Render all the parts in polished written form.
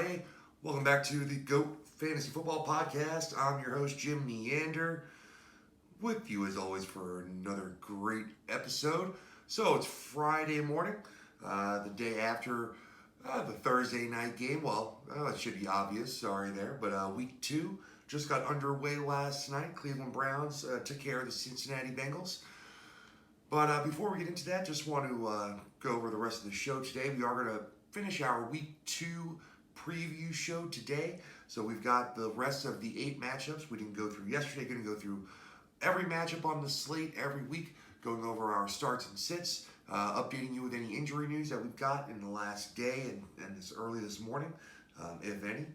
everybody. Welcome back to the GOAT Fantasy Football Podcast. I'm your host, Jim Neander, with you as always for another great episode. So it's Friday morning, the day after the Thursday night game. Well, it should be obvious, sorry there, but week 2 just got underway last night. Cleveland Browns took care of the Cincinnati Bengals. But before we get into that, just want to go over the rest of the show today. We are going to finish our week 2 preview show today. So we've got the rest of the 8 matchups we didn't go through yesterday. Going to go through every matchup on the slate every week, going over our starts and sits, updating you with any injury news that we've got in the last day and this early this morning, if any.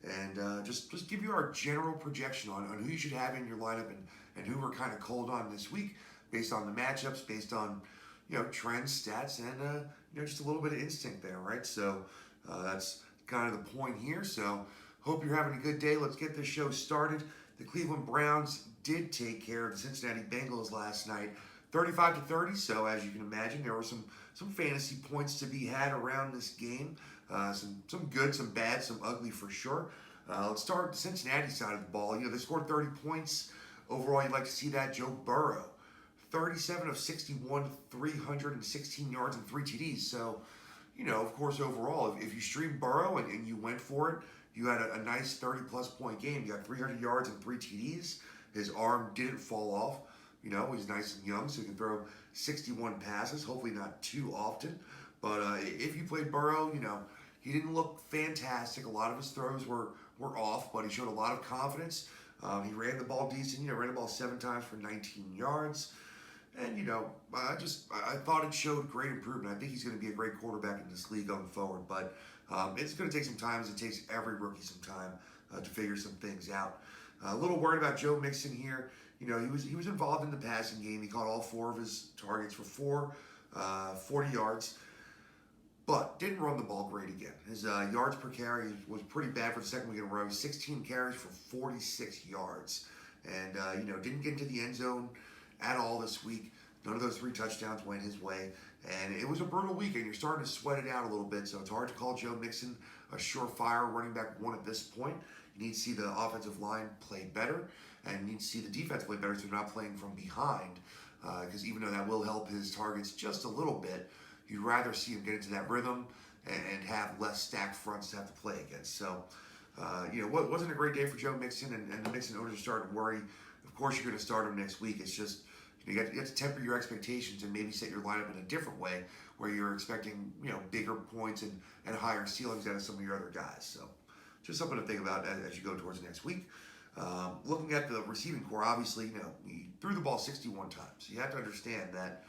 And just give you our general projection on who you should have in your lineup and who we're kind of cold on this week based on the matchups, based on trends, stats, and just a little bit of instinct there, right? So that's kind of the point here. So hope you're having a good day. Let's get this show started. The Cleveland Browns did take care of the Cincinnati Bengals last night, 35-30. So as you can imagine, there were some fantasy points to be had around this game. Some good, some bad, some ugly for sure. Let's start with the Cincinnati side of the ball. They scored 30 points. Overall, you'd like to see that. Joe Burrow, 37 of 61, 316 yards and 3 TDs. So, of course, overall, if you streamed Burrow and you went for it, you had a nice 30-plus point game. You got 300 yards and 3 TDs. His arm didn't fall off. He's nice and young, so he can throw 61 passes, hopefully not too often. But if you played Burrow, he didn't look fantastic. A lot of his throws were off, but he showed a lot of confidence. He ran the ball decent. Ran the ball 7 times for 19 yards. And, I thought it showed great improvement. I think he's going to be a great quarterback in this league going forward. But it's going to take some time, as it takes every rookie some time to figure some things out. A little worried about Joe Mixon here. He was involved in the passing game. He caught all 4 of his targets for 40 yards. But didn't run the ball great again. His yards per carry was pretty bad for the second week in a row. 16 carries for 46 yards. And, didn't get into the end zone at all this week. None of those 3 touchdowns went his way. And it was a brutal week, and you're starting to sweat it out a little bit. So it's hard to call Joe Mixon a surefire running back 1 at this point. You need to see the offensive line play better, and you need to see the defense play better so they're not playing from behind. Because even though that will help his targets just a little bit, you'd rather see him get into that rhythm and have less stacked fronts to have to play against. So, what wasn't a great day for Joe Mixon, and the Mixon owners are starting to worry. Of course, you're going to start him next week. It's just you have to temper your expectations and maybe set your lineup in a different way where you're expecting bigger points and higher ceilings out of some of your other guys. So, just something to think about as you go towards next week. Looking at the receiving core, obviously, he threw the ball 61 times. You have to understand that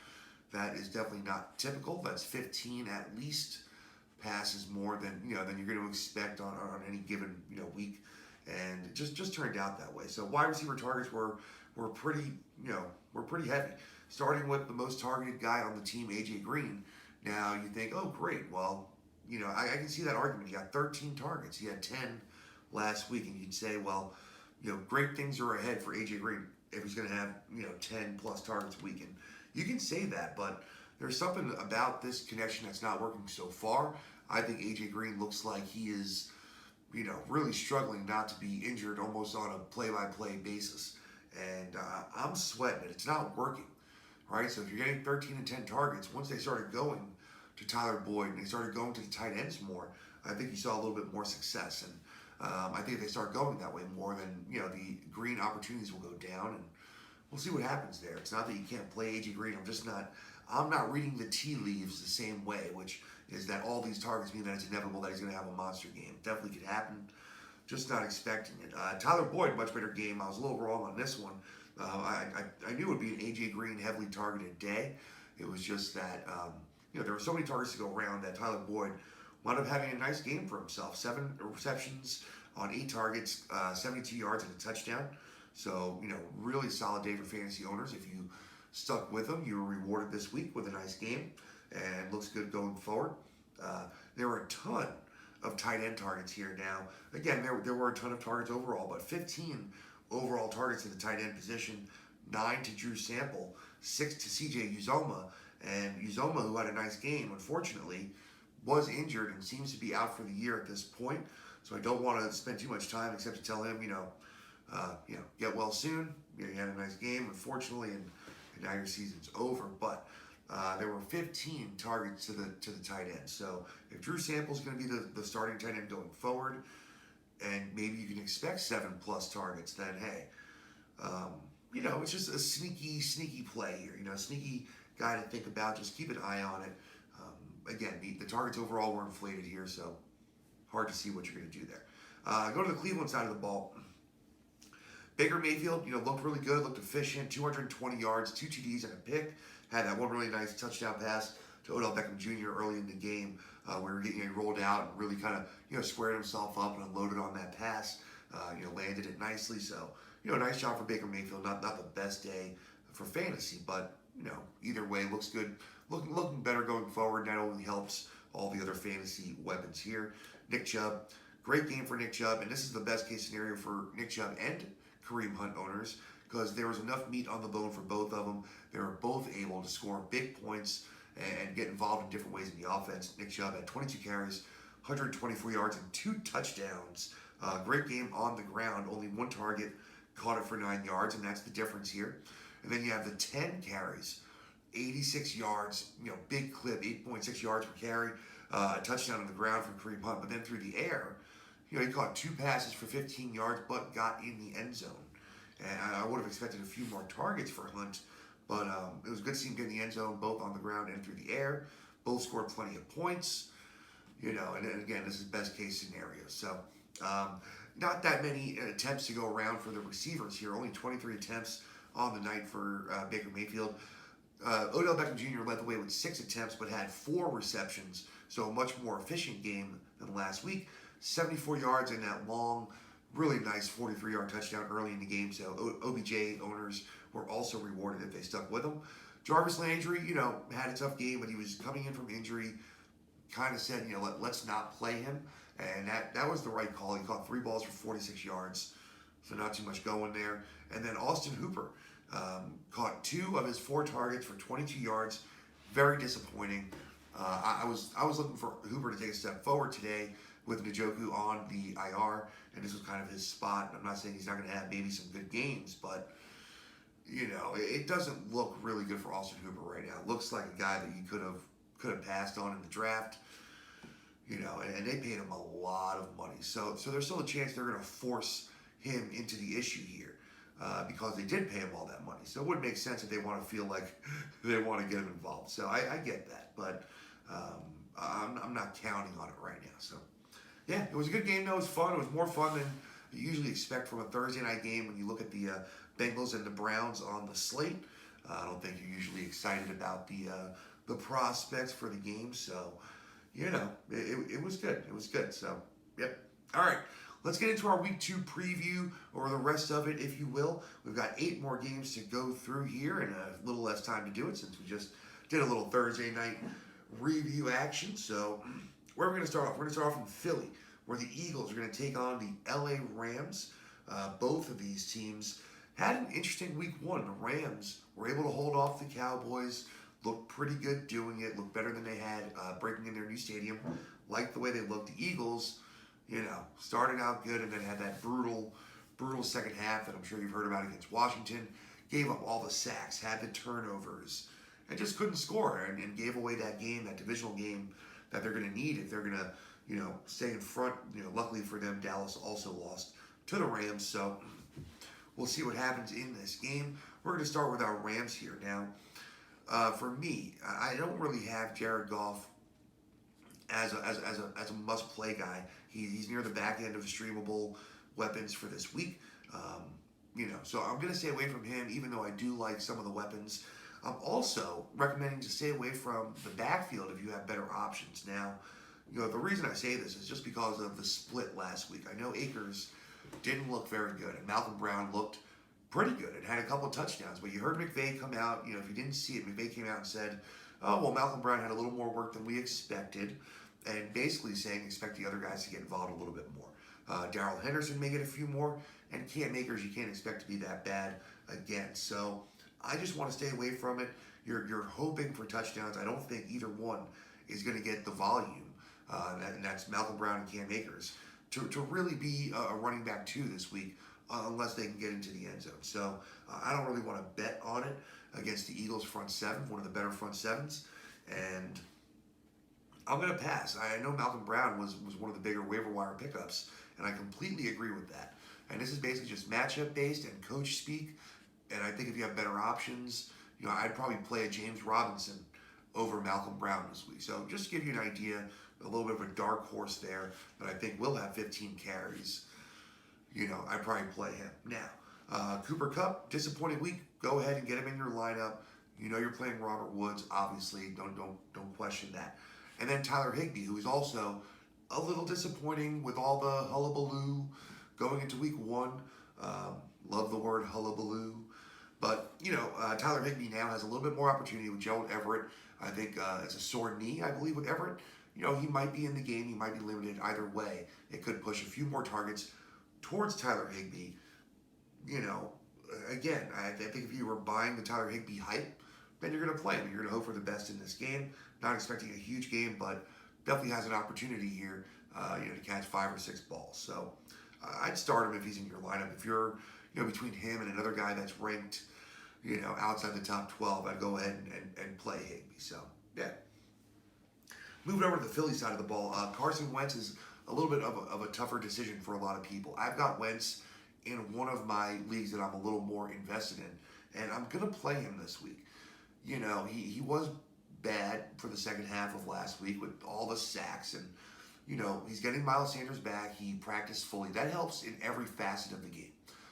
is definitely not typical. That's 15 at least passes more than you're going to expect on any given week, and it just turned out that way. So wide receiver targets were pretty heavy. Starting with the most targeted guy on the team, AJ Green. Now you think, oh great, well I can see that argument. He got 13 targets. He had 10 last week, and you'd say, well, great things are ahead for AJ Green if he's going to have 10 plus targets a week. And you can say that, but there's something about this connection that's not working so far. I think AJ Green looks like he is, really struggling not to be injured almost on a play-by-play basis. And I'm sweating it. It's not working, right? So if you're getting 13 and 10 targets, once they started going to Tyler Boyd and they started going to the tight ends more, I think you saw a little bit more success. And I think if they start going that way more, then, the Green opportunities will go down, and we'll see what happens there. It's not that you can't play AJ Green. I'm not reading the tea leaves the same way, which is that all these targets mean that it's inevitable that he's going to have a monster game. Definitely could happen. Just not expecting it. Tyler Boyd, much better game. I was a little wrong on this one. I knew it would be an AJ Green heavily targeted day. It was just that there were so many targets to go around that Tyler Boyd wound up having a nice game for himself. 7 receptions on 8 targets, 72 yards and a touchdown. So, really solid day for fantasy owners. If you stuck with him, you were rewarded this week with a nice game and looks good going forward. There were a ton of tight end targets here now. Again, there were a ton of targets overall, but 15 overall targets in the tight end position, 9 to Drew Sample, 6 to CJ Uzoma, and Uzoma, who had a nice game, unfortunately, was injured and seems to be out for the year at this point. So I don't want to spend too much time except to tell him, get well soon. You had a nice game, unfortunately, and now your season's over. But there were 15 targets to the tight end. So if Drew Sample's going to be the starting tight end going forward, and maybe you can expect 7+ targets, then hey, it's just a sneaky play here. Sneaky guy to think about. Just keep an eye on it. Again, the targets overall were inflated here, so hard to see what you're going to do there. Go to the Cleveland side of the ball. Baker Mayfield, looked really good, looked efficient, 220 yards, 2 TDs and a pick. Had that one really nice touchdown pass to Odell Beckham Jr. early in the game, where he rolled out and really kind of squared himself up and unloaded on that pass. Landed it nicely. So nice job for Baker Mayfield. Not the best day for fantasy, but either way looks good. Looking better going forward. Not only helps all the other fantasy weapons here. Nick Chubb, great game for Nick Chubb, and this is the best case scenario for Nick Chubb and Kareem Hunt owners, because there was enough meat on the bone for both of them. They were both able to score big points and get involved in different ways in the offense. Nick Chubb had 22 carries, 124 yards, and 2 touchdowns. Great game on the ground. Only 1 target, caught it for 9 yards, and that's the difference here. And then you have the 10 carries, 86 yards, big clip, 8.6 yards per carry, a touchdown on the ground from Kareem Hunt. But then through the air, he caught 2 passes for 15 yards, but got in the end zone. And I would have expected a few more targets for Hunt, but it was good to see him get in the end zone, both on the ground and through the air. Both scored plenty of points, and again, this is best case scenario. So not that many attempts to go around for the receivers here. Only 23 attempts on the night for Baker Mayfield. Odell Beckham Jr. led the way with 6 attempts, but had 4 receptions, so a much more efficient game than last week. 74 yards in that long, really nice 43-yard touchdown early in the game. So OBJ owners were also rewarded if they stuck with him. Jarvis Landry, had a tough game, but he was coming in from injury. Kind of said, let's not play him, and that was the right call. He caught 3 balls for 46 yards, so not too much going there. And then Austin Hooper caught 2 of his 4 targets for 22 yards. Very disappointing. I was looking for Hooper to take a step forward today with Njoku on the IR, and this was kind of his spot. I'm not saying he's not going to have maybe some good games, but it doesn't look really good for Austin Hooper right now. It looks like a guy that you could have passed on in the draft, and they paid him a lot of money. So there's still a chance they're going to force him into the issue here, because they did pay him all that money. So it would make sense if they want to feel like they want to get him involved. So I get that, but I'm not counting on it right now. So yeah, it was a good game though. It was fun. It was more fun than you usually expect from a Thursday night game when you look at the Bengals and the Browns on the slate. I don't think you're usually excited about the prospects for the game. So it was good. It was good. So yep. All right. Let's get into our Week 2 preview, or the rest of it, if you will. We've got 8 more games to go through here, and a little less time to do it since we just did a little Thursday night review action. So where are we going to start off? We're going to start off in Philly, where the Eagles are going to take on the LA Rams. Both of these teams had an interesting Week 1. The Rams were able to hold off the Cowboys, looked pretty good doing it, looked better than they had breaking in their new stadium. Liked the way they looked. The Eagles, started out good and then had that brutal second half that I'm sure you've heard about against Washington. Gave up all the sacks, had the turnovers, and just couldn't score, and gave away that game, that divisional game that they're going to need if they're going to, stay in front. Luckily for them, Dallas also lost to the Rams, so we'll see what happens in this game. We're going to start with our Rams here. Now, for me, I don't really have Jared Goff as a must-play guy. He's near the back end of streamable weapons for this week. So I'm going to stay away from him, even though I do like some of the weapons. I'm also recommending to stay away from the backfield if you have better options. Now, the reason I say this is just because of the split last week. I know Akers didn't look very good, and Malcolm Brown looked pretty good and had a couple of touchdowns. But you heard McVay come out, if you didn't see it, McVay came out and said, oh, well, Malcolm Brown had a little more work than we expected, and basically saying expect the other guys to get involved a little bit more. Darrell Henderson may get a few more, and Cam Akers you can't expect to be that bad again. So I just want to stay away from it. You're hoping for touchdowns. I don't think either one is going to get the volume, and that's Malcolm Brown and Cam Akers. to really be a running back 2 this week, unless they can get into the end zone. So I don't really want to bet on it against the Eagles' front seven, one of the better front sevens. And I'm going to pass. I know Malcolm Brown was one of the bigger waiver wire pickups, and I completely agree with that. And this is basically just matchup based and coach speak. And I think if you have better options, I'd probably play a James Robinson over Malcolm Brown this week. So just to give you an idea, a little bit of a dark horse there that I think will have 15 carries. I'd probably play him. Now, Cooper Kupp, disappointing week. Go ahead and get him in your lineup. You're playing Robert Woods, obviously. Don't question that. And then Tyler Higbee, who is also a little disappointing with all the hullabaloo going into week 1. Love the word hullabaloo. But, Tyler Higbee now has a little bit more opportunity with Gerald Everett. I think it's a sore knee, I believe, with Everett. He might be in the game. He might be limited. Either way, it could push a few more targets towards Tyler Higbee. Again, I think if you were buying the Tyler Higbee hype, then you're going to play him. You're going to hope for the best in this game. Not expecting a huge game, but definitely has an opportunity here, to catch 5 or 6 balls. So I'd start him if he's in your lineup. If you're, between him and another guy that's ranked, outside the top 12, I'd go ahead and play Higbee. So, yeah. Moving over to the Philly side of the ball, Carson Wentz is a little bit of a tougher decision for a lot of people. I've got Wentz in one of my leagues that I'm a little more invested in, and I'm going to play him this week. He was bad for the second half of last week with all the sacks, and, he's getting Miles Sanders back. He practiced fully. That helps in every facet of the game.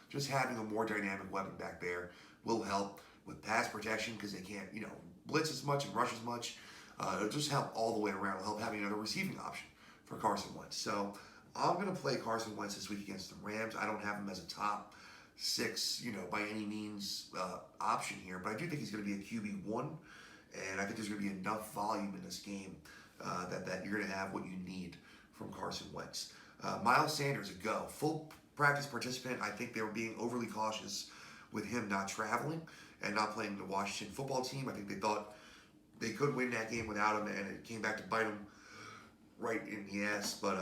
Just having a more dynamic weapon back there will help with pass protection because they can't, blitz as much and rush as much. It'll just help all the way around. It'll help having another receiving option for Carson Wentz. So I'm going to play Carson Wentz this week against the Rams. I don't have him as a top 6, by any means option here, but I do think he's going to be a QB1, and I think there's going to be enough volume in this game that you're going to have what you need from Carson Wentz. Miles Sanders, a go. Full practice participant. I think they were being overly cautious with him not traveling and not playing the Washington football team. I think they thought they could win that game without him, and it came back to bite them right in the ass. But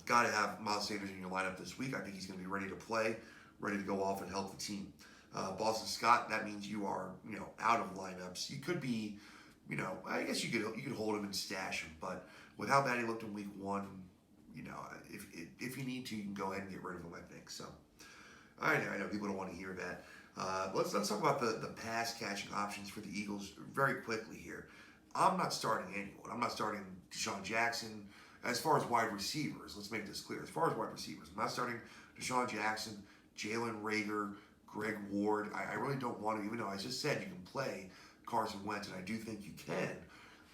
got to have Miles Sanders in your lineup this week. I think he's going to be ready to play, ready to go off and help the team. Boston Scott, that means you are, out of lineups. You could be, I guess you could hold him and stash him, but with how bad he looked in week 1, if you need to, you can go ahead and get rid of him, I think. So I know people don't want to hear that. Let's talk about the pass catching options for the Eagles very quickly here. I'm not starting anyone. I'm not starting Deshaun Jackson. As far as wide receivers, let's make this clear. As far as wide receivers, I'm not starting Deshaun Jackson, Jalen Reagor, Greg Ward. I really don't want to, even though I just said you can play Carson Wentz, and I do think you can.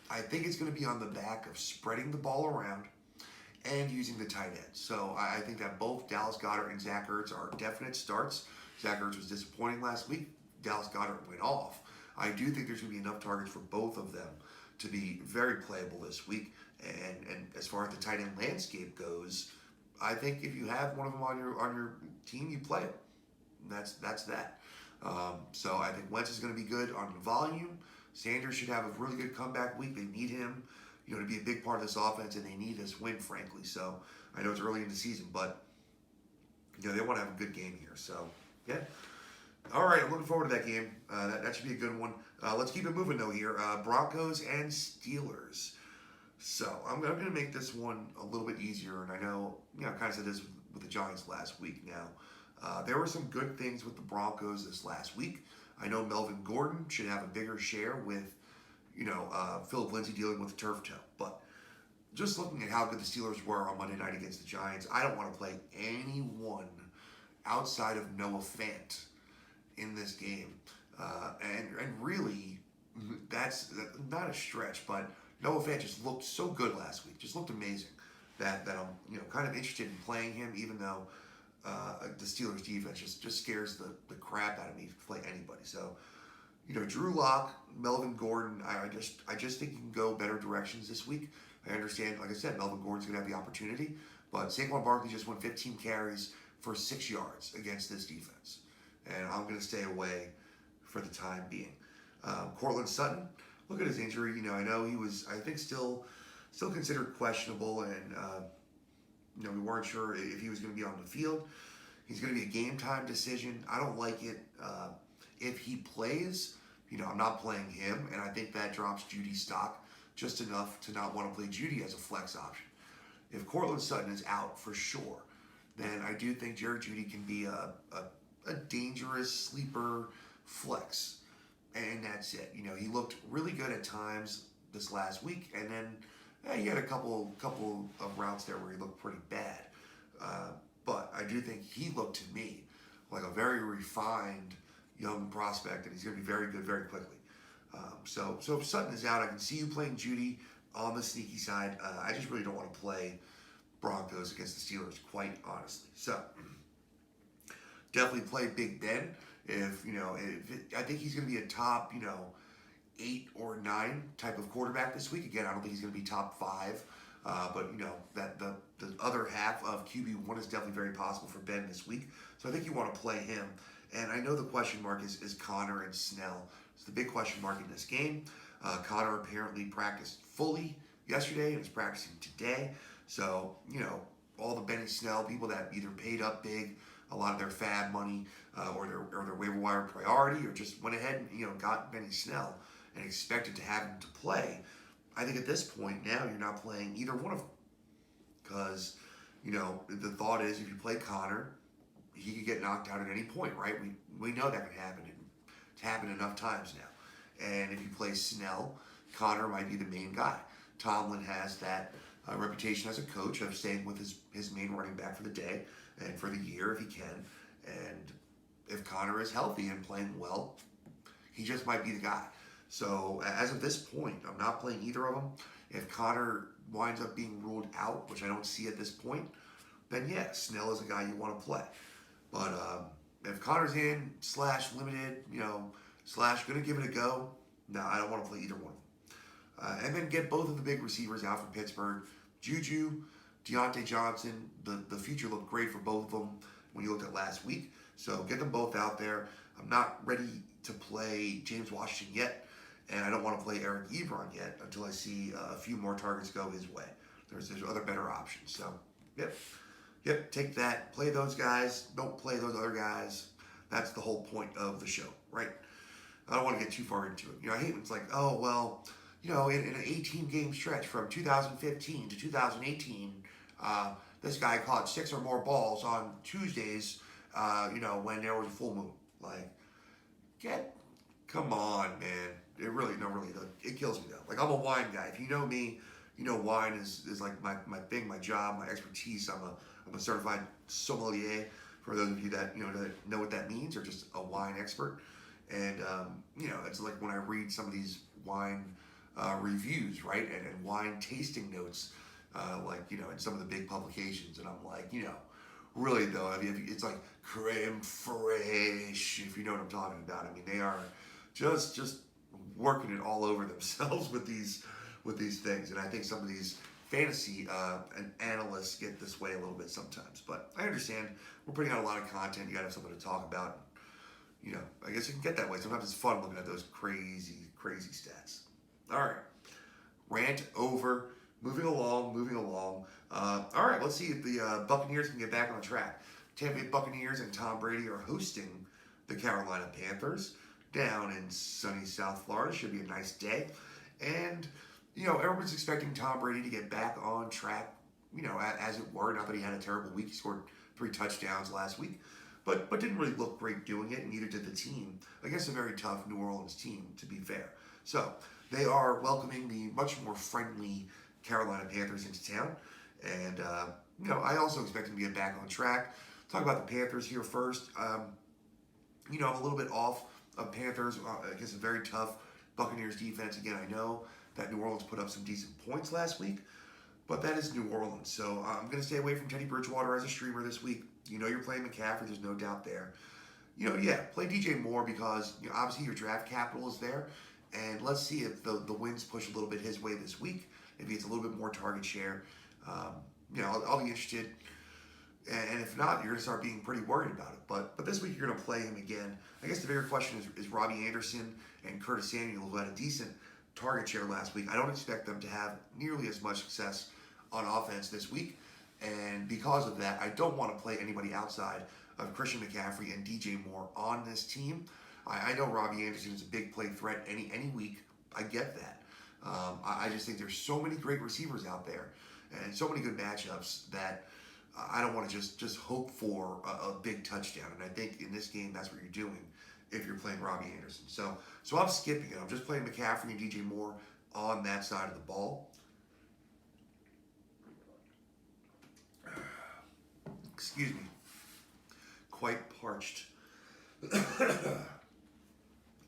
I think it's going to be on the back of spreading the ball around and using the tight end. So I think that both Dallas Goedert and Zach Ertz are definite starts. Zach Ertz was disappointing last week. Dallas Goedert went off. I do think there's going to be enough targets for both of them to be very playable this week. And as far as the tight end landscape goes, I think if you have one of them on your team, you play it. That's that. So I think Wentz is going to be good on the volume. Sanders should have a really good comeback week. They need him, to be a big part of this offense, and they need this win, frankly. So I know it's early in the season, but they want to have a good game here. So yeah. All right, I'm looking forward to that game. That should be a good one. Let's keep it moving though here. Broncos and Steelers. So I'm going to make this one a little bit easier, and I know, I kind of said this with the Giants last week now. There were some good things with the Broncos this last week. I know Melvin Gordon should have a bigger share with, Philip Lindsay dealing with the turf toe. But just looking at how good the Steelers were on Monday night against the Giants, I don't want to play anyone outside of Noah Fant in this game. And really, that's not a stretch, but Noah Fant just looked so good last week, just looked amazing, that I'm kind of interested in playing him, even though the Steelers defense just scares the crap out of me to play anybody. So, Drew Lock, Melvin Gordon, I just think you can go better directions this week. I understand, like I said, Melvin Gordon's going to have the opportunity, but Saquon Barkley just won 15 carries for 6 yards against this defense, and I'm going to stay away for the time being. Cortland Sutton, look at his injury. I know he was, I think, still considered questionable, and We weren't sure if he was going to be on the field. He's going to be a game time decision. I don't like it. If he plays, I'm not playing him, and I think that drops Judy's stock just enough to not want to play Judy as a flex option. If Cortland Sutton is out for sure, then I do think Jared Judy can be a dangerous sleeper flex. And that's it. He looked really good at times this last week, and then he had a couple of routes there where he looked pretty bad. But I do think he looked to me like a very refined young prospect, and he's going to be very good very quickly. So if Sutton is out, I can see you playing Judy on the sneaky side. I just really don't want to play Broncos against the Steelers, quite honestly. So definitely play Big Ben. I think he's going to be a top, 8 or 9 type of quarterback this week. Again, I don't think he's going to be top 5. But that the other half of QB1 is definitely very possible for Ben this week. So I think you want to play him. And I know the question mark is Connor and Snell. It's the big question mark in this game. Connor apparently practiced fully yesterday and is practicing today. So, all the Benny Snell people that either paid up big, a lot of their fab money, or their waiver wire priority, or just went ahead and, got Benny Snell and expected to have him to play. I think at this point now you're not playing either one of them because, the thought is if you play Connor, he could get knocked out at any point, right? We know that can happen. It's happened enough times now. And if you play Snell, Connor might be the main guy. Tomlin has that reputation as a coach of staying with his main running back for the day and for the year if he can. And if Connor is healthy and playing well, he just might be the guy. So as of this point, I'm not playing either of them. If Connor winds up being ruled out, which I don't see at this point, then yeah, Snell is a guy you want to play. But if Connor's in / limited, / gonna give it a go, no, I don't want to play either one of them. And then get both of the big receivers out from Pittsburgh. Juju, Deontay Johnson, the future looked great for both of them when you looked at last week. So get them both out there. I'm not ready to play James Washington yet. And I don't want to play Eric Ebron yet until I see a few more targets go his way. There's other better options. So, yep, take that. Play those guys. Don't play those other guys. That's the whole point of the show, right? I don't want to get too far into it. I hate when it's like, oh, well, in an 18-game stretch from 2015 to 2018, this guy caught 6 or more balls on Tuesdays, when there was a full moon. Like, come on, man. It really, it kills me though. Like, I'm a wine guy. If you know me, wine is like my thing, my job, my expertise. I'm a certified sommelier. For those of you that that know what that means, or just a wine expert. And it's like when I read some of these wine reviews, right, and wine tasting notes, in some of the big publications, and I'm like, really though, I mean, it's like creme fraiche, if you know what I'm talking about. I mean, they are just working it all over themselves with these things, and I think some of these fantasy and analysts get this way a little bit sometimes. But I understand we're putting out a lot of content. You got to have something to talk about. I guess you can get that way. Sometimes it's fun looking at those crazy stats. All right, rant over. Moving along. All right, let's see if the Buccaneers can get back on track. Tampa Bay Buccaneers and Tom Brady are hosting the Carolina Panthers down in sunny South Florida. Should be a nice day. And, everyone's expecting Tom Brady to get back on track, as it were. Not that he had a terrible week. He scored 3 touchdowns last week. But didn't really look great doing it, and neither did the team against a very tough New Orleans team, to be fair. So they are welcoming the much more friendly Carolina Panthers into town. And, I also expect them to get back on track. Talk about the Panthers here first. I'm a little bit off of Panthers against a very tough Buccaneers defense. Again, I know that New Orleans put up some decent points last week, but that is New Orleans. So I'm going to stay away from Teddy Bridgewater as a streamer this week. You're playing McCaffrey. There's no doubt there. Play DJ Moore because obviously your draft capital is there. And let's see if the wins push a little bit his way this week. If he gets a little bit more target share, I'll be interested. And if not, you're going to start being pretty worried about it. But this week you're going to play him again. I guess the bigger question is Robbie Anderson and Curtis Samuel, who had a decent target share last week. I don't expect them to have nearly as much success on offense this week. And because of that, I don't want to play anybody outside of Christian McCaffrey and DJ Moore on this team. I know Robbie Anderson is a big play threat any week. I get that. I just think there's so many great receivers out there and so many good matchups that I don't want to just hope for a big touchdown. And I think in this game, that's what you're doing if you're playing Robbie Anderson. So I'm skipping it. I'm just playing McCaffrey and DJ Moore on that side of the ball. Excuse me. Quite parched.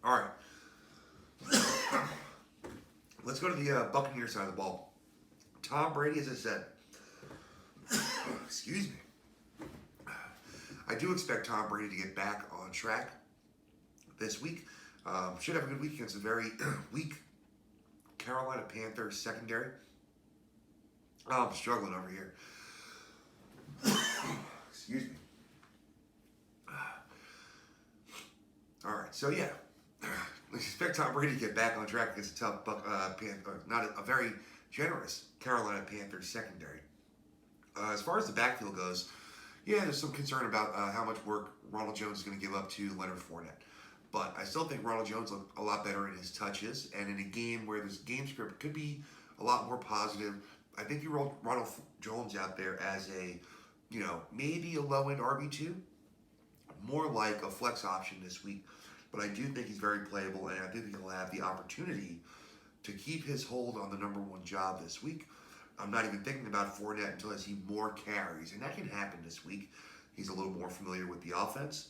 All right. Let's go to the Buccaneers side of the ball. Tom Brady, as I said. Excuse me. I do expect Tom Brady to get back on track this week. Should have a good week against a very weak Carolina Panthers secondary. Oh, I'm struggling over here. Excuse me. All right, so yeah, expect Tom Brady to get back on track against a tough, not a very generous Carolina Panthers secondary. As far as the backfield goes, yeah, there's some concern about how much work Ronald Jones is going to give up to Leonard Fournette. But I still think Ronald Jones looked a lot better in his touches, and in a game where this game script could be a lot more positive, I think you rolled Ronald Jones out there as a, maybe a low-end RB2, more like a flex option this week. But I do think he's very playable, and I think he'll have the opportunity to keep his hold on the number one job this week. I'm not even thinking about Fournette until I see more carries, and that can happen this week. He's a little more familiar with the offense,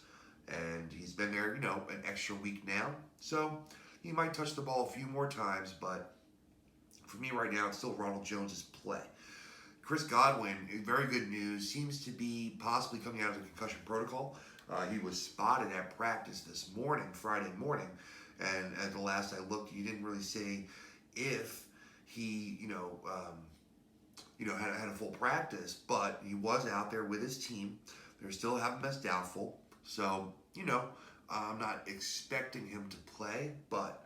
and he's been there, an extra week now. So he might touch the ball a few more times, but for me right now, it's still Ronald Jones' play. Chris Godwin, very good news, seems to be possibly coming out of the concussion protocol. He was spotted at practice this morning, Friday morning, and at the last I looked, he didn't really say if he, had a full practice, but he was out there with his team. They're still having him as doubtful, so I'm not expecting him to play, but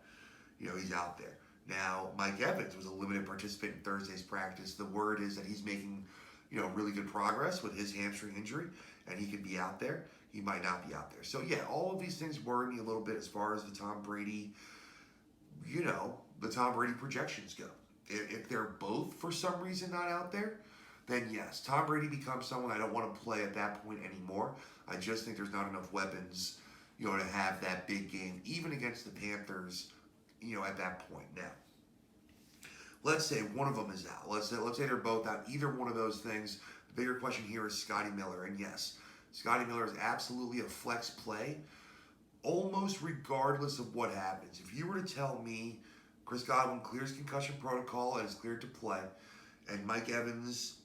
he's out there. Now, Mike Evans was a limited participant in Thursday's practice. The word is that he's making, really good progress with his hamstring injury, and he could be out there. He might not be out there. So, yeah, all of these things worry me a little bit as far as the Tom Brady, the Tom Brady projections go. If they're both, for some reason, not out there, then yes, Tom Brady becomes someone I don't want to play at that point anymore. I just think there's not enough weapons, to have that big game, even against the Panthers, at that point. Now, let's say one of them is out. Let's say they're both out. Either one of those things. The bigger question here is Scotty Miller. And yes, Scotty Miller is absolutely a flex play, almost regardless of what happens. If you were to tell me Chris Godwin clears concussion protocol and is cleared to play, and Mike Evans,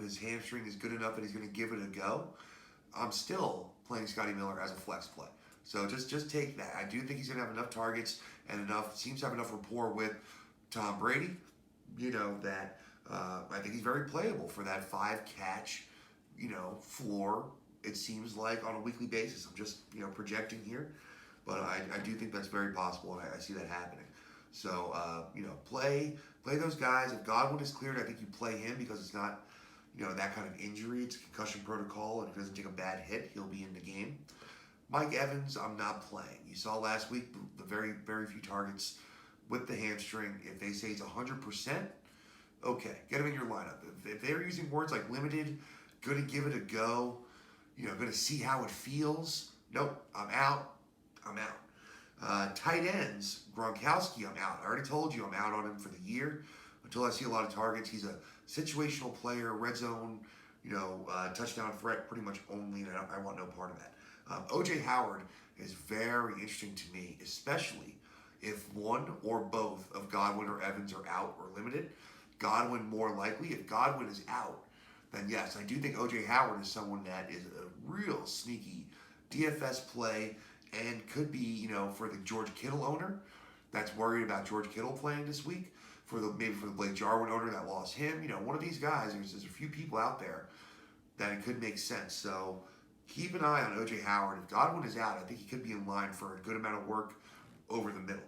his hamstring is good enough that he's going to give it a go, I'm still playing Scotty Miller as a flex play. So just take that. I do think he's going to have enough targets and seems to have enough rapport with Tom Brady, that I think he's very playable for that 5-catch, floor, it seems like, on a weekly basis. I'm just, projecting here, but I do think that's very possible, and I see that happening. So, play those guys. If Godwin is cleared, I think you play him because it's not, that kind of injury. It's a concussion protocol, and if he doesn't take a bad hit, he'll be in the game. Mike Evans, I'm not playing. You saw last week the very, very few targets with the hamstring. If they say it's 100%, okay, get him in your lineup. If they're using words like limited, going to give it a go, going to see how it feels, nope, I'm out. Tight ends, Gronkowski, I'm out. I already told you I'm out on him for the year until I see a lot of targets. He's a situational player, red zone, touchdown threat pretty much only, and I want no part of that. O.J. Howard is very interesting to me, especially if one or both of Godwin or Evans are out or limited. Godwin more likely. If Godwin is out, then yes, I do think O.J. Howard is someone that is a real sneaky DFS play and could be, for the George Kittle owner that's worried about George Kittle playing this week, maybe for the Blake Jarwin owner that lost him. One of these guys, there's a few people out there that it could make sense. So keep an eye on O.J. Howard. If Godwin is out, I think he could be in line for a good amount of work over the middle.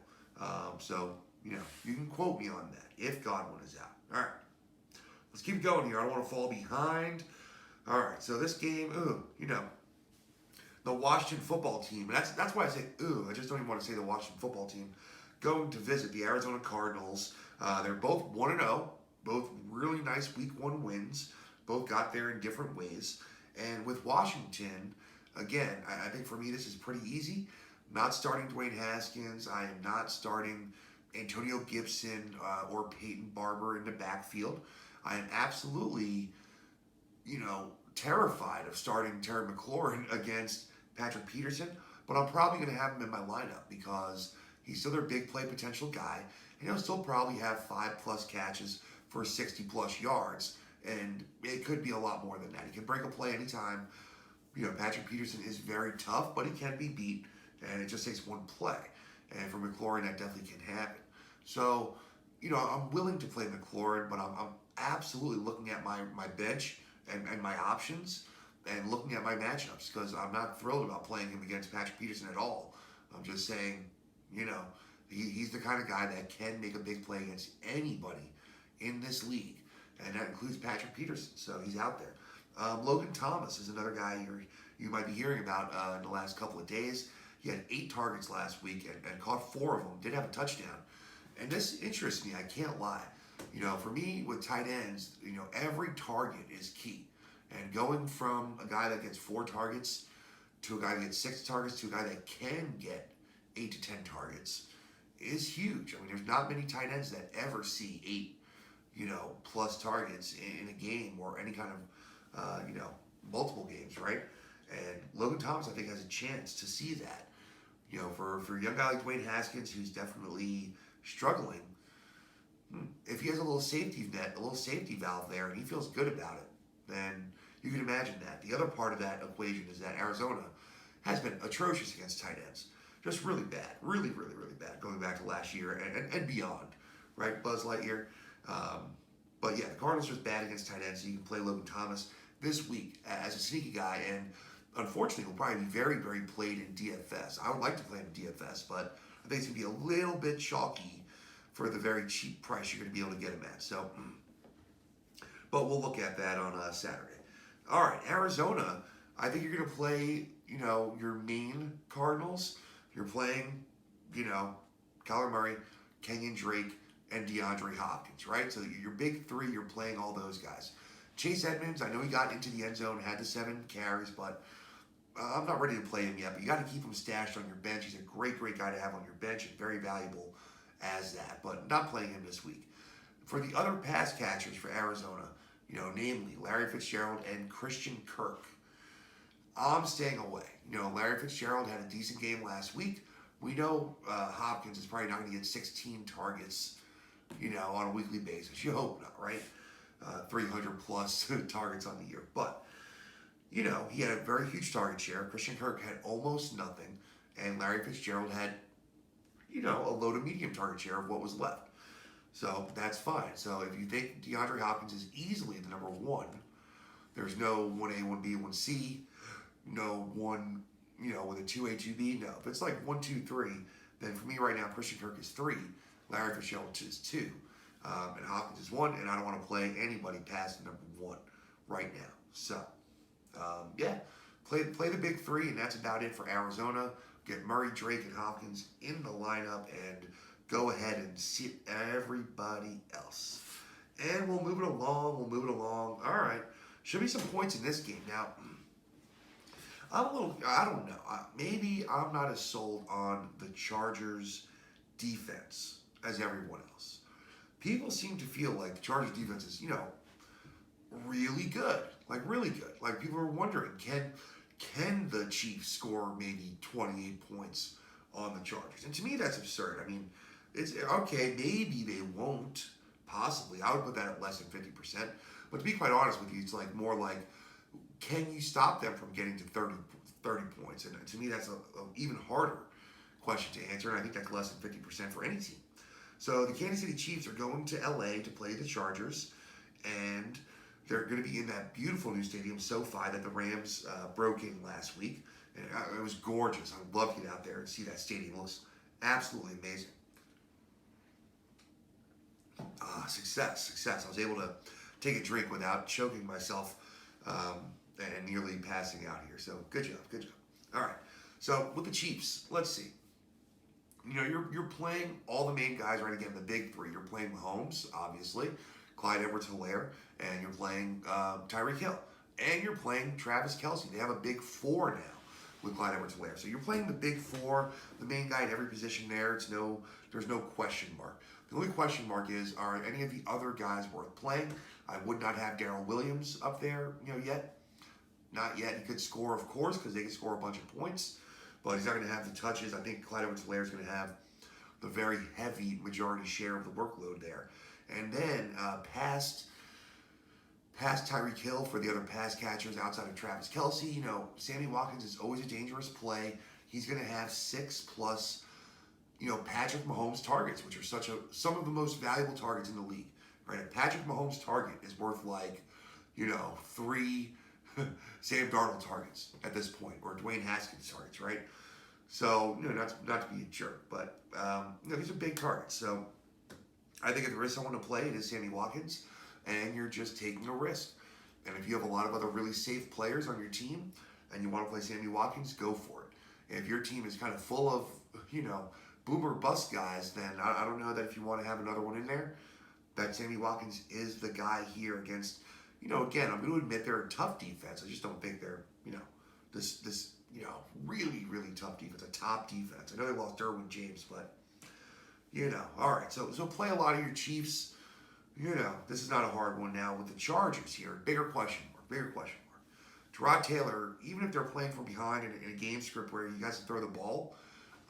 So, you can quote me on that if Godwin is out. All right. let's keep going here. I don't want to fall behind. All right, so this game, the Washington football team. That's why I say, I just don't even want to say the Washington football team. Going to visit the Arizona Cardinals. They're both 1-0, both really nice Week 1 wins. Both got there in different ways. And with Washington, again, I think for me this is pretty easy. Not starting Dwayne Haskins. I am not starting Antonio Gibson or Peyton Barber in the backfield. I am absolutely, terrified of starting Terry McLaurin against Patrick Peterson, but I'm probably going to have him in my lineup because he's still their big play potential guy, and he'll still probably have 5+ catches for 60+ yards, and it could be a lot more than that. He can break a play anytime. Patrick Peterson is very tough, but he can be beat, and it just takes one play. And for McLaurin, that definitely can happen. So, I'm willing to play McLaurin, but I'm absolutely looking at my bench and my options and looking at my matchups because I'm not thrilled about playing him against Patrick Peterson at all. I'm just saying, he's the kind of guy that can make a big play against anybody in this league, and that includes Patrick Peterson, so he's out there. Logan Thomas is another guy you might be hearing about in the last couple of days. He had 8 targets last week and caught 4 of them, did have a touchdown. And this interests me, I can't lie. For me, with tight ends, every target is key. And going from a guy that gets 4 targets to a guy that gets 6 targets to a guy that can get 8 to 10 targets is huge. I mean, there's not many tight ends that ever see 8, plus targets in a game or any kind of, multiple games, right? And Logan Thomas, I think, has a chance to see that. For a young guy like Dwayne Haskins, who's definitely struggling, if he has a little safety net, a little safety valve there, and he feels good about it, then you can imagine that. The other part of that equation is that Arizona has been atrocious against tight ends. Just really bad. Really, really, really bad, going back to last year and beyond, right? Buzz Lightyear. But yeah, the Cardinals are just bad against tight ends, so you can play Logan Thomas this week as a sneaky guy, and unfortunately will probably be very, very played in DFS. I would like to play him in DFS, but I think it's going to be a little bit chalky for the very cheap price you're going to be able to get him at. So, but we'll look at that on Saturday. All right, Arizona, I think you're going to play, your main Cardinals. You're playing, Kyler Murray, Kenyon Drake, and DeAndre Hopkins, right? So your big 3, you're playing all those guys. Chase Edmonds, I know he got into the end zone, had the 7 carries, but I'm not ready to play him yet. But you got to keep him stashed on your bench. He's a great, great guy to have on your bench and very valuable as that. But not playing him this week. For the other pass catchers for Arizona, namely Larry Fitzgerald and Christian Kirk, I'm staying away. Larry Fitzgerald had a decent game last week. We know Hopkins is probably not going to get 16 targets, on a weekly basis. You hope not, right? 300 plus targets on the year. But, he had a very huge target share. Christian Kirk had almost nothing. And Larry Fitzgerald had, a low to medium target share of what was left. So that's fine. So if you think DeAndre Hopkins is easily the number 1, there's no 1A, 1B, 1C, no 1, with a 2A, 2B. No. If it's like 1, 2, 3, then for me right now, Christian Kirk is 3, Larry Fitzgerald is 2. And Hopkins is 1, and I don't want to play anybody past the number 1 right now. So, play the big 3, and that's about it for Arizona. Get Murray, Drake, and Hopkins in the lineup, and go ahead and sit everybody else. And we'll move it along. All right. Should be some points in this game. Now, I don't know. Maybe I'm not as sold on the Chargers' defense as everyone else. People seem to feel like the Chargers' defense is, really good. Like, really good. Like, people are wondering, can the Chiefs score maybe 28 points on the Chargers? And to me, that's absurd. I mean, it's okay, maybe they won't. Possibly. I would put that at less than 50%. But to be quite honest with you, it's like more like, can you stop them from getting to 30 points? And to me, that's an even harder question to answer. And I think that's less than 50% for any team. So the Kansas City Chiefs are going to LA to play the Chargers. And they're going to be in that beautiful new stadium, SoFi, that the Rams broke in last week. And it was gorgeous. I would love to get out there and see that stadium. It looks absolutely amazing. Success. I was able to take a drink without choking myself and nearly passing out here. So good job, good job. All right. So with the Chiefs, let's see. You know, you're playing all the main guys right again, the big three. You're playing Mahomes, obviously, Clyde Edwards-Helaire, and you're playing Tyreek Hill, and you're playing Travis Kelce. They have a big four now with Clyde Edwards-Helaire. So you're playing the big four, the main guy at every position there. There's no question mark. The only question mark is, are any of the other guys worth playing? I would not have Darrell Williams up there, yet. Not yet. He could score, of course, because they can score a bunch of points, but he's not going to have the touches. I think Clyde Edwards-Helaire is going to have the very heavy majority share of the workload there. And then past Tyreek Hill for the other pass catchers outside of Travis Kelce, Sammy Watkins is always a dangerous play. He's going to have 6+ Patrick Mahomes targets, which are some of the most valuable targets in the league. Right? A Patrick Mahomes target is worth 3 Sam Darnold targets at this point, or Dwayne Haskins targets, right? So, not to be a jerk, but these are big targets. So I think if there is someone to play, it is Sammy Watkins, and you're just taking a risk. And if you have a lot of other really safe players on your team and you want to play Sammy Watkins, go for it. If your team is kind of full of, boomer bust guys, then I don't know that if you want to have another one in there, that Sammy Watkins is the guy here against, again, I'm going to admit they're a tough defense. I just don't think they're, this really, really tough defense, a top defense. I know they lost Derwin James, but, all right. So play a lot of your Chiefs. This is not a hard one now with the Chargers here. Bigger question mark. Tyrod Taylor, even if they're playing from behind in a game script where you guys can throw the ball,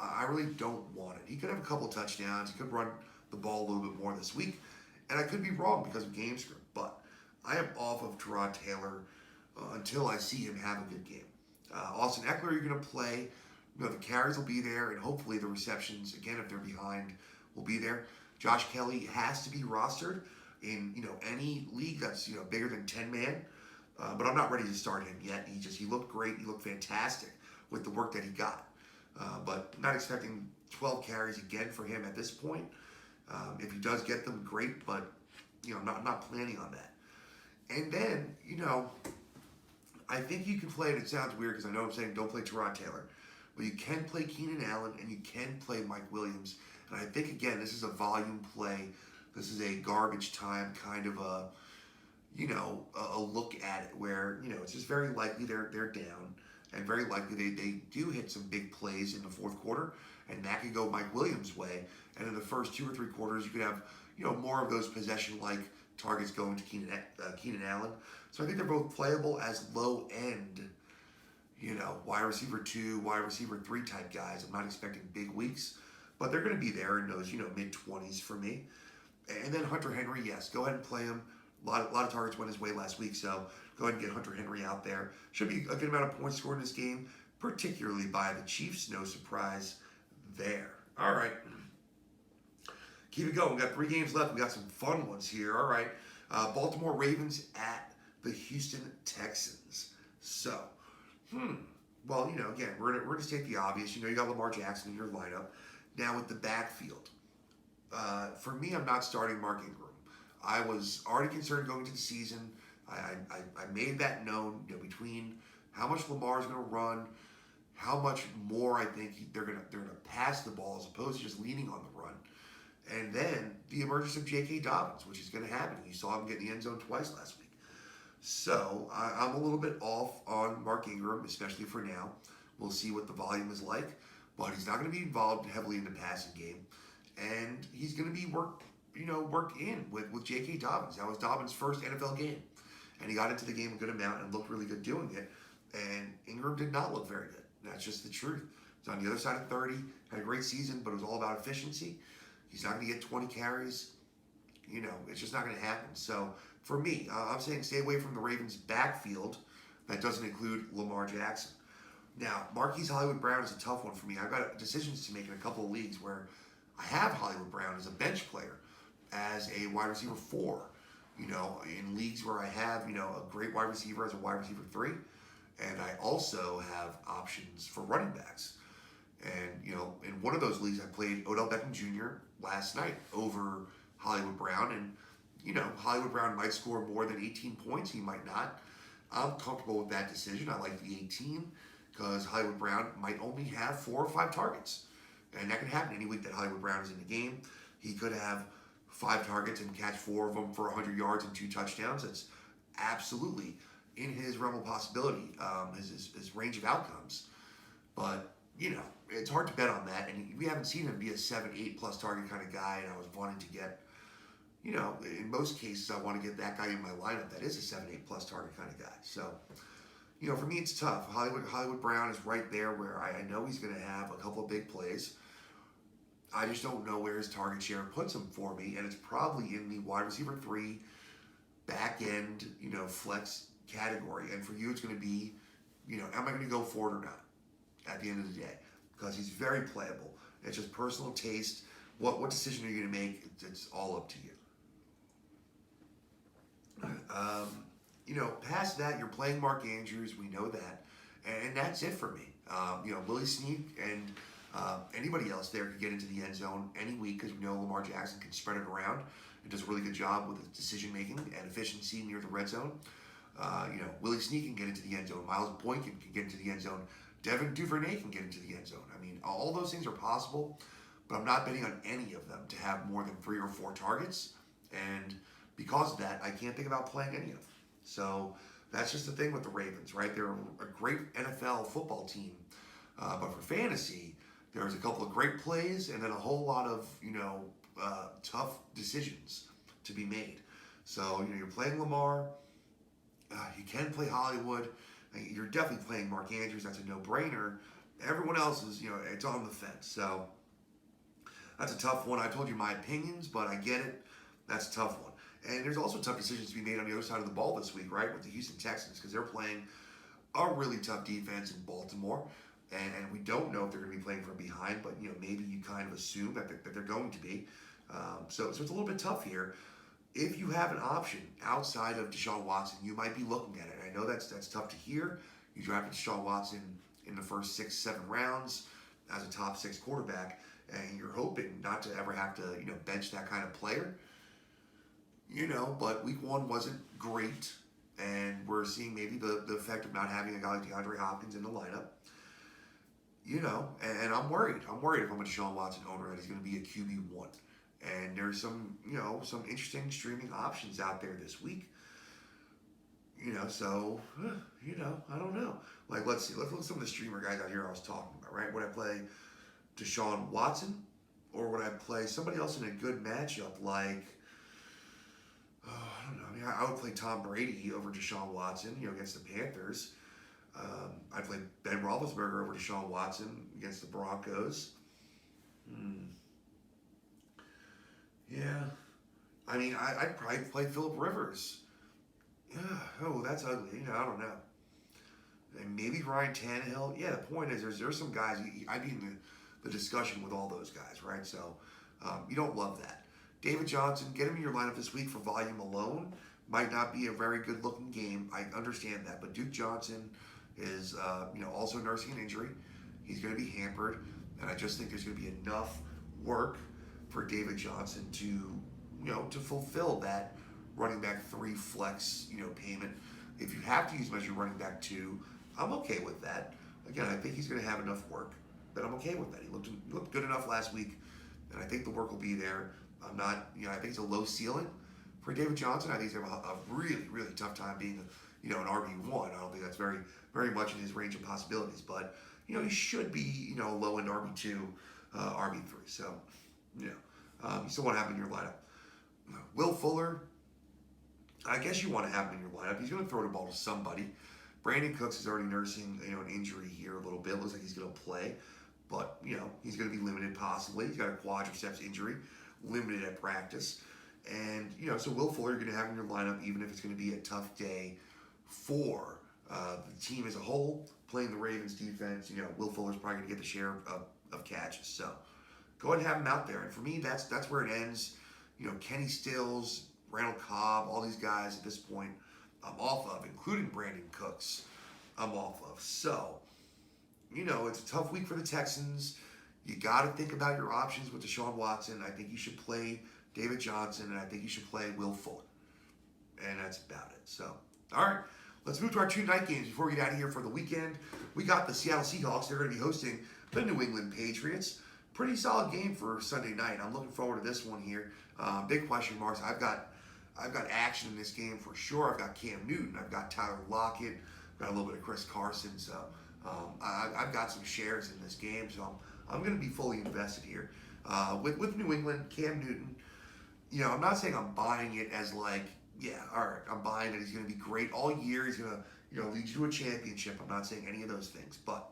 I really don't want it. He could have a couple of touchdowns. He could run the ball a little bit more this week. And I could be wrong because of game script. But I am off of Tyrod Taylor until I see him have a good game. Austin Eckler, you're going to play. The carries will be there. And hopefully the receptions, again, if they're behind, will be there. Josh Kelly has to be rostered in any league that's bigger than 10-man. But I'm not ready to start him yet. He looked great. He looked fantastic with the work that he got. But not expecting 12 carries again for him at this point. If he does get them, great. But not planning on that. And then I think you can play, and it sounds weird because I know I'm saying don't play Tyrod Taylor, but you can play Keenan Allen and you can play Mike Williams. And I think, again, this is a volume play. This is a garbage time kind of a look at it where, it's just very likely they're down, and very likely they do hit some big plays in the fourth quarter, and that could go Mike Williams' way. And in the first 2 or 3 quarters, you could have, more of those possession-like targets going to Keenan Allen. So I think they're both playable as low-end, wide receiver 2, wide receiver 3 type guys. I'm not expecting big weeks, but they're going to be there in those, mid-20s for me. And then Hunter Henry, yes, go ahead and play him. A lot of targets went his way last week, so go ahead and get Hunter Henry out there. Should be a good amount of points scored in this game, particularly by the Chiefs. No surprise there. All right. Keep it going. We got 3 games left. We got some fun ones here. All right. Baltimore Ravens at the Houston Texans. So, well, again, we're going to take the obvious. You got Lamar Jackson in your lineup. Now with the backfield. For me, I'm not starting Mark Ingram. I was already concerned going into the season. I made that known, between how much Lamar is going to run, how much more I think they're going to pass the ball as opposed to just leaning on the run, and then the emergence of J.K. Dobbins, which is going to happen. You saw him get in the end zone twice last week. So I'm a little bit off on Mark Ingram, especially for now. We'll see what the volume is like, but he's not going to be involved heavily in the passing game, and he's going to be worked in with J.K. Dobbins. That was Dobbins' first NFL game. And he got into the game a good amount and looked really good doing it. And Ingram did not look very good. That's just the truth. He's on the other side of 30, had a great season, but it was all about efficiency. He's not going to get 20 carries. It's just not going to happen. So, for me, I'm saying stay away from the Ravens' backfield. That doesn't include Lamar Jackson. Now, Marquise Hollywood Brown is a tough one for me. I've got decisions to make in a couple of leagues where I have Hollywood Brown as a bench player, as a wide receiver 4. In leagues where I have, a great wide receiver as a wide receiver 3. And I also have options for running backs. And, in one of those leagues, I played Odell Beckham Jr. last night over Hollywood Brown. And Hollywood Brown might score more than 18 points. He might not. I'm comfortable with that decision. I like the 18 because Hollywood Brown might only have 4 or 5 targets. And that can happen any week that Hollywood Brown is in the game. He could have 5 targets and catch 4 of them for 100 yards and 2 touchdowns. That's absolutely in his realm of possibility, his range of outcomes. But, it's hard to bet on that. And we haven't seen him be a 7, 8 plus target kind of guy. And I was wanting to get, in most cases, I want to get that guy in my lineup that is a 7, 8 plus target kind of guy. So, for me, it's tough. Hollywood Brown is right there where I know he's going to have a couple of big plays. I just don't know where his target share puts him for me, and it's probably in the wide receiver 3, back end, flex category. And for you, it's going to be, am I going to go for it or not at the end of the day? Because he's very playable. It's just personal taste. What decision are you going to make? It's all up to you. Past that, you're playing Mark Andrews. We know that. And that's it for me. Willie Sneak and anybody else there can get into the end zone any week because we know Lamar Jackson can spread it around and does a really good job with his decision making and efficiency near the red zone. Willie Sneak can get into the end zone. Miles Boykin can get into the end zone. Devin Duvernay can get into the end zone. I mean, all those things are possible, but I'm not betting on any of them to have more than 3 or 4 targets. And because of that, I can't think about playing any of them. So that's just the thing with the Ravens, right? They're a great NFL football team. But for fantasy, there's a couple of great plays and then a whole lot of, tough decisions to be made. So, you're playing Lamar. You can play Hollywood. You're definitely playing Mark Andrews. That's a no-brainer. Everyone else is, it's on the fence. So that's a tough one. I told you my opinions, but I get it. That's a tough one. And there's also tough decisions to be made on the other side of the ball this week, right, with the Houston Texans, because they're playing a really tough defense in Baltimore. And we don't know if they're going to be playing from behind, but, maybe you kind of assume that they're going to be. So it's a little bit tough here. If you have an option outside of Deshaun Watson, you might be looking at it. I know that's tough to hear. You drafted Deshaun Watson in the first 6, 7 rounds as a top 6 quarterback, and you're hoping not to ever have to, bench that kind of player. But week 1 wasn't great, and we're seeing maybe the effect of not having a guy like DeAndre Hopkins in the lineup. And I'm worried. I'm worried if I'm a Deshaun Watson owner that he's going to be a QB1. And there's some interesting streaming options out there this week. So, I don't know. Like, let's see. Let's look at some of the streamer guys out here I was talking about, right? Would I play Deshaun Watson? Or would I play somebody else in a good matchup like, I don't know. I mean, I would play Tom Brady over Deshaun Watson, against the Panthers. I'd play Ben Roethlisberger over Deshaun Watson against the Broncos. Yeah. I mean, I'd probably play Phillip Rivers. Yeah. Oh, that's ugly. I don't know. And maybe Ryan Tannehill. Yeah, the point is there's some guys, I'd be in the discussion with all those guys, right? So you don't love that. David Johnson, get him in your lineup this week for volume alone. Might not be a very good-looking game. I understand that. But Duke Johnson is, also nursing an injury. He's going to be hampered. And I just think there's going to be enough work for David Johnson to, to fulfill that running back 3 flex, payment. If you have to use him as your running back 2, I'm okay with that. Again, I think he's going to have enough work that I'm okay with that. He looked good enough last week, and I think the work will be there. I'm not, I think it's a low ceiling for David Johnson. I think he's going to have a really, really tough time being, an RB1. I don't think that's very, very much in his range of possibilities. But, he should be, low end RB2, RB3. So, you still want to have him in your lineup. Will Fuller, I guess you want to have him in your lineup. He's going to throw the ball to somebody. Brandon Cooks is already nursing, an injury here a little bit. Looks like he's going to play. But, he's going to be limited possibly. He's got a quadriceps injury, limited at practice. And, so Will Fuller you're going to have in your lineup, even if it's going to be a tough day for the team as a whole. Playing the Ravens defense, Will Fuller's probably going to get the share of catches. So go ahead and have him out there. And for me, that's where it ends. Kenny Stills, Randall Cobb, all these guys at this point I'm off of, including Brandon Cooks I'm off of. So, it's a tough week for the Texans. You got to think about your options with Deshaun Watson. I think you should play David Johnson, and I think he should play Will Fuller. And that's about it. So, all right, let's move to our 2 night games before we get out of here for the weekend. We got the Seattle Seahawks. They're going to be hosting the New England Patriots. Pretty solid game for Sunday night. I'm looking forward to this one here. Big question marks. I've got action in this game for sure. I've got Cam Newton. I've got Tyler Lockett. I've got a little bit of Chris Carson. So I've got some shares in this game. So I'm going to be fully invested here. With New England, Cam Newton, I'm not saying I'm buying it as like, yeah, all right, I'm buying it. He's going to be great all year. He's going to, lead you to a championship. I'm not saying any of those things, but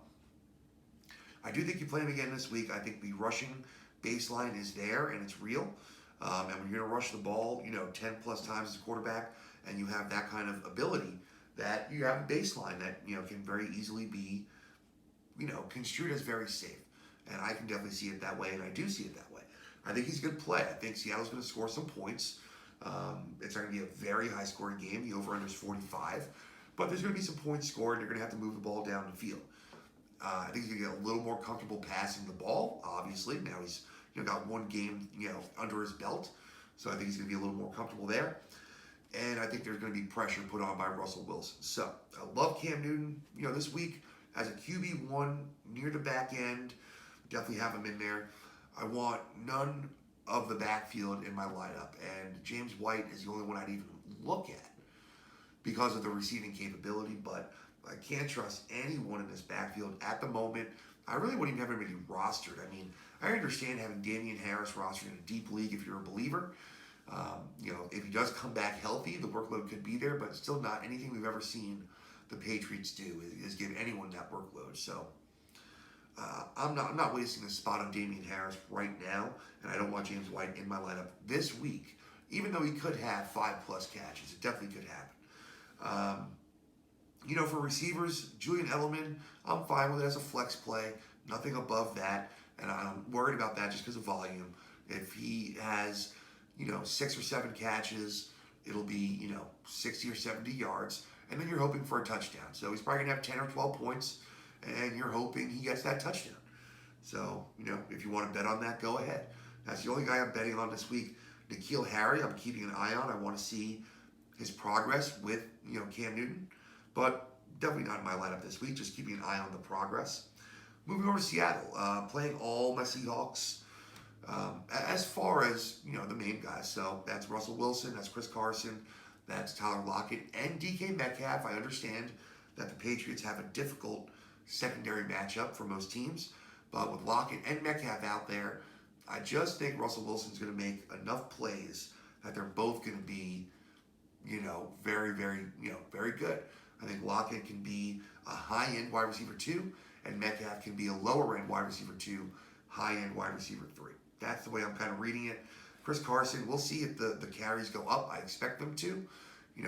I do think you play him again this week. I think the rushing baseline is there and it's real. And when you're going to rush the ball, 10 plus times as a quarterback, and you have that kind of ability, that you have a baseline that, can very easily be, construed as very safe. And I can definitely see it that way, and I do see it that way. I think he's going to play. I think Seattle's going to score some points. It's not going to be a very high-scoring game. The over-under is 45. But there's going to be some points scored, and they're going to have to move the ball down the field. I think he's going to get a little more comfortable passing the ball, obviously. Now he's got one game under his belt. So I think he's going to be a little more comfortable there. And I think there's going to be pressure put on by Russell Wilson. So I love Cam Newton, this week as a QB1 near the back end. Definitely have him in there. I want none of the backfield in my lineup. And James White is the only one I'd even look at because of the receiving capability. But I can't trust anyone in this backfield at the moment. I really wouldn't even have anybody rostered. I mean, I understand having Damian Harris rostered in a deep league if you're a believer. If he does come back healthy, the workload could be there, but it's still not anything we've ever seen the Patriots do is give anyone that workload. So I'm not wasting a spot on Damian Harris right now, and I don't want James White in my lineup this week, even though he could have 5+ catches. It definitely could happen. For receivers, Julian Edelman, I'm fine with it as a flex play. Nothing above that, and I'm worried about that just because of volume. If he has 6 or 7 catches, it'll be 60 or 70 yards, and then you're hoping for a touchdown. So he's probably gonna have 10 or 12 points, and you're hoping he gets that touchdown. So if you want to bet on that, go ahead. That's the only guy I'm betting on this week. N'Keal Harry, I'm keeping an eye on. I want to see his progress with Cam Newton, but definitely not in my lineup this week. Just keeping an eye on the progress. Moving over to Seattle, playing all my Seahawks. As far as the main guys, so that's Russell Wilson, that's Chris Carson, that's Tyler Lockett, and DK Metcalf. I understand that the Patriots have a difficult secondary matchup for most teams, but with Lockett and Metcalf out there, I just think Russell Wilson's going to make enough plays that they're both going to be, very, very, very good. I think Lockett can be a high-end wide receiver 2, and Metcalf can be a lower-end wide receiver 2, high-end wide receiver 3. That's the way I'm kind of reading it. Chris Carson, we'll see if the carries go up. I expect them to.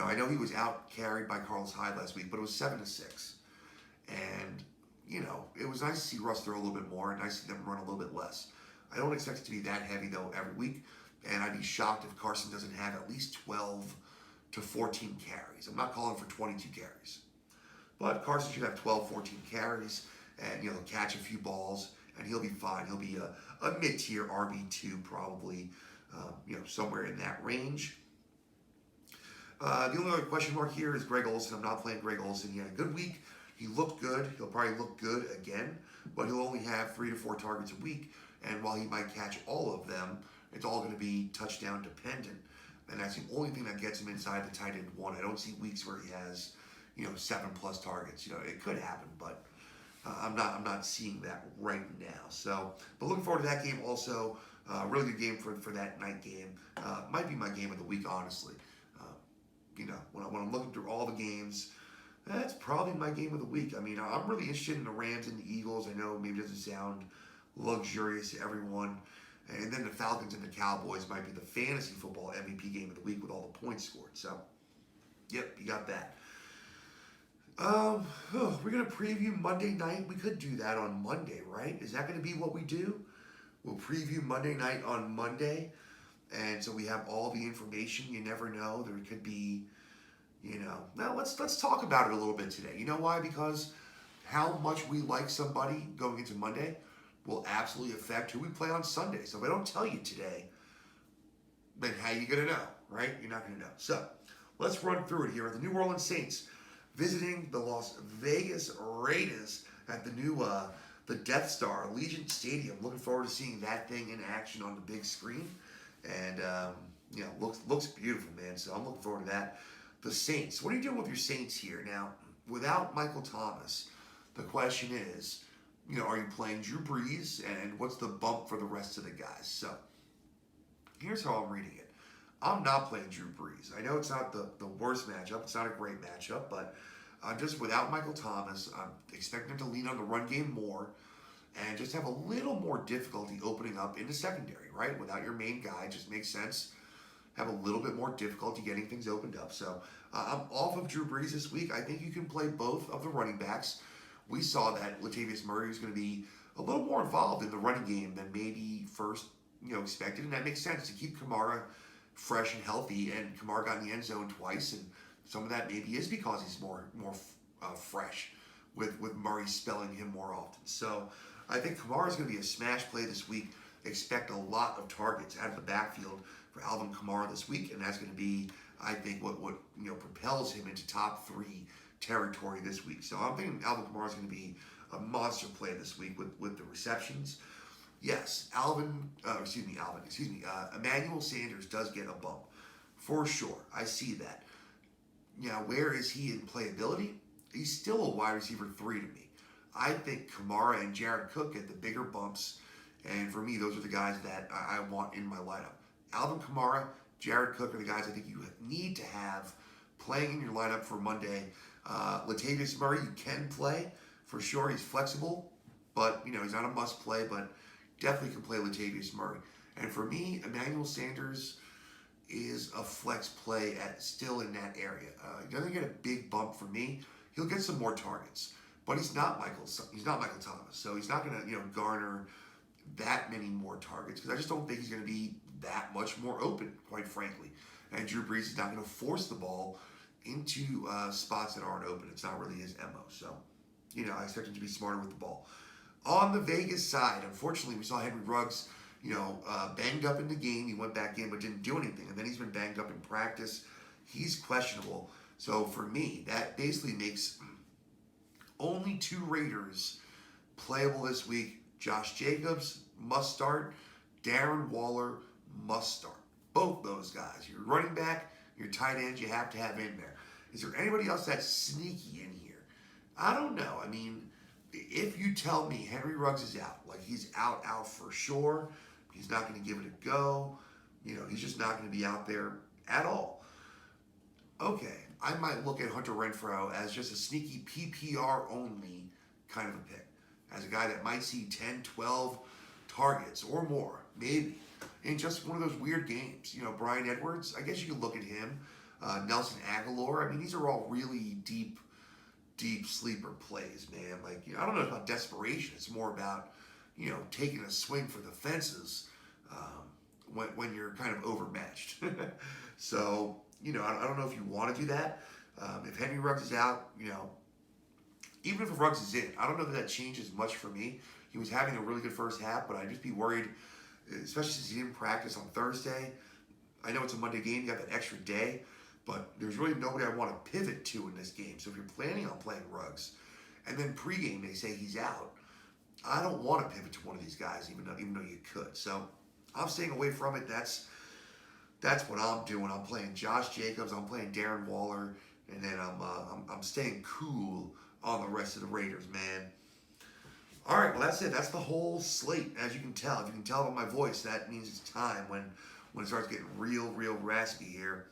I know he was out carried by Carlos Hyde last week, but it was 7-6. And, it was nice to see Russ throw a little bit more and nice to see them run a little bit less. I don't expect it to be that heavy, though, every week. And I'd be shocked if Carson doesn't have at least 12 to 14 carries. I'm not calling for 22 carries. But Carson should have 12, 14 carries, and, he'll catch a few balls, and he'll be fine. He'll be a mid-tier RB2 probably, somewhere in that range. The only other question mark here is Greg Olsen. I'm not playing Greg Olsen. He had a good week. He looked good. He'll probably look good again, but he'll only have 3 to 4 targets a week. And while he might catch all of them, it's all going to be touchdown dependent. And that's the only thing that gets him inside the tight end 1. I don't see weeks where he has, 7+ targets. It could happen, but I'm not seeing that right now. So, but looking forward to that game also. Really good game for that night game. Might be my game of the week, honestly. When I'm looking through all the games, that's probably my game of the week. I mean, I'm really interested in the Rams and the Eagles. I know maybe it doesn't sound luxurious to everyone. And then the Falcons and the Cowboys might be the fantasy football MVP game of the week with all the points scored. So, yep, you got that. We're going to preview Monday night. We could do that on Monday, right? Is that going to be what we do? We'll preview Monday night on Monday. And so we have all the information. You never know. There could be, Now, let's talk about it a little bit today. You know why? Because how much we like somebody going into Monday will absolutely affect who we play on Sunday. So if I don't tell you today, then how you going to know, right? You're not going to know. So let's run through it here. The New Orleans Saints visiting the Las Vegas Raiders at the new the Death Star Allegiant Stadium. Looking forward to seeing that thing in action on the big screen, and looks beautiful, man. So I'm looking forward to that. The Saints. What are you doing with your Saints here now? Without Michael Thomas, the question is, are you playing Drew Brees, and what's the bump for the rest of the guys? So here's how I'm reading it. I'm not playing Drew Brees. I know it's not the worst matchup. It's not a great matchup, but just without Michael Thomas, I'm expecting him to lean on the run game more and just have a little more difficulty opening up in the secondary, right? Without your main guy, it just makes sense. Have a little bit more difficulty getting things opened up. So I'm off of Drew Brees this week. I think you can play both of the running backs. We saw that Latavius Murray was going to be a little more involved in the running game than maybe first expected, and that makes sense to keep Kamara fresh and healthy. And Kamara got in the end zone twice, and some of that maybe is because he's more fresh with Murray spelling him more often. So I think Kamara is going to be a smash play this week. Expect a lot of targets out of the backfield for Alvin Kamara this week, and that's going to be, I think, what propels him into top 3 territory this week. So I'm thinking Alvin Kamara is going to be a monster play this week with the receptions. Yes, Emmanuel Sanders does get a bump for sure. I see that. Now, where is he in playability? He's still a wide receiver 3 to me. I think Kamara and Jared Cook get the bigger bumps, and for me, those are the guys that I want in my lineup. Alvin Kamara, Jared Cook are the guys I think you need to have playing in your lineup for Monday. Latavius Murray, you can play for sure. He's flexible, but he's not a must play, but definitely can play Latavius Murray. And for me, Emmanuel Sanders is a flex play still in that area. He doesn't get a big bump for me. He'll get some more targets, but he's not Michael Thomas, so he's not going to garner that many more targets because I just don't think he's going to be that much more open, quite frankly. And Drew Brees is not going to force the ball into spots that aren't open. It's not really his MO. So, I expect him to be smarter with the ball. On the Vegas side, unfortunately, we saw Henry Ruggs, banged up in the game. He went back in but didn't do anything. And then he's been banged up in practice. He's questionable. So for me, that basically makes only 2 Raiders playable this week. Josh Jacobs must start. Darren Waller must start. Both those guys. Your running back, your tight ends, you have to have in there. Is there anybody else that's sneaky in here? I don't know. I mean, if you tell me Henry Ruggs is out, like he's out for sure, he's not going to give it a go, he's just not going to be out there at all. Okay, I might look at Hunter Renfrow as just a sneaky PPR only kind of a pick. As a guy that might see 10, 12 targets or more, maybe, in just one of those weird games. Bryan Edwards, I guess you could look at him. Nelson Aguilar, I mean, these are all really deep sleeper plays, man. Like, I don't know about desperation. It's more about, taking a swing for the fences when you're kind of overmatched. So, I don't know if you want to do that. If Henry Ruggs is out, even if Ruggs is in, I don't know that changes much for me. He was having a really good first half, but I'd just be worried, especially since he didn't practice on Thursday. I know it's a Monday game, you got that extra day, but there's really nobody I want to pivot to in this game. So if you're planning on playing Ruggs, and then pregame they say he's out, I don't want to pivot to one of these guys, even though you could. So I'm staying away from it. That's what I'm doing. I'm playing Josh Jacobs. I'm playing Darren Waller, and then I'm staying cool on the rest of the Raiders, man. All right, well, that's it. That's the whole slate, as you can tell. If you can tell by my voice, that means it's time when it starts getting real raspy here,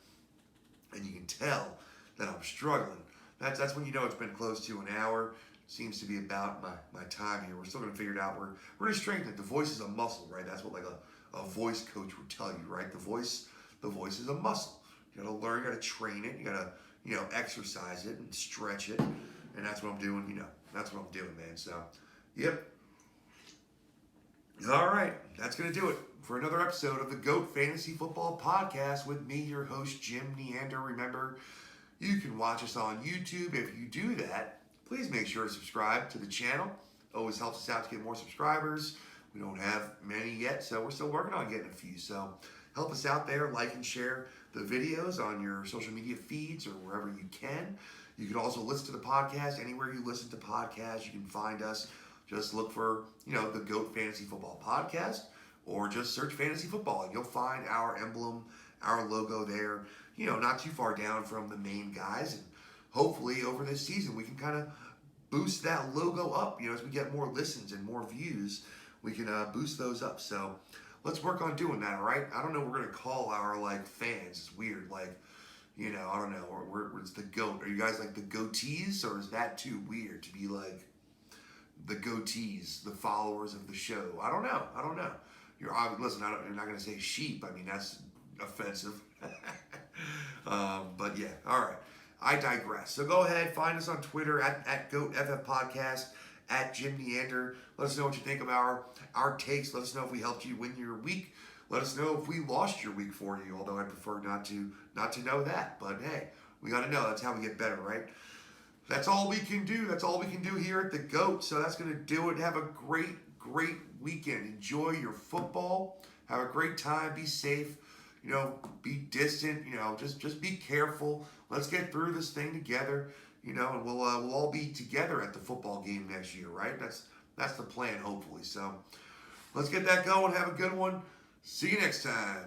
and you can tell that I'm struggling. That's when you know it's been close to an hour. Seems to be about my time here. We're still going to figure it out. We're going to strengthen it. The voice is a muscle, right? That's what like a voice coach would tell you, right? The voice is a muscle. You got to learn, you got to train it, you got to exercise it and stretch it, and that's what I'm doing. That's what I'm doing, man. So, yep. All right, that's going to do it for another episode of the GOAT Fantasy Football Podcast with me, your host, Jim Neander. Remember, you can watch us on YouTube. If you do that, please make sure to subscribe to the channel. Always helps us out to get more subscribers. We don't have many yet, so we're still working on getting a few. So help us out there. Like and share the videos on your social media feeds or wherever you can. You can also listen to the podcast anywhere you listen to podcasts. You can find us. Just look for, the GOAT Fantasy Football Podcast, or just search fantasy football and you'll find our emblem, our logo there, not too far down from the main guys. And hopefully over this season we can kind of boost that logo up. As we get more listens and more views, we can boost those up. So let's work on doing that, all right? I don't know what we're going to call our, fans. It's weird, I don't know. It's the GOAT. Are you guys like the goatees, or is that too weird to be like the goatees, the followers of the show? I don't know. Listen, you're not going to say sheep. I mean, that's offensive. But yeah, all right. I digress. So go ahead, find us on Twitter at GOATFF Podcast, at Jim Neander. Let us know what you think of our takes. Let us know if we helped you win your week. Let us know if we lost your week for you, although I prefer not to know that. But hey, we got to know. That's how we get better, right? That's all we can do. That's all we can do here at the GOAT. So that's going to do it. Have a great weekend. Enjoy your football. Have a great time. Be safe. Be distant. Just be careful. Let's get through this thing together. And we'll all be together at the football game next year, right? That's the plan, hopefully. So let's get that going. Have a good one. See you next time.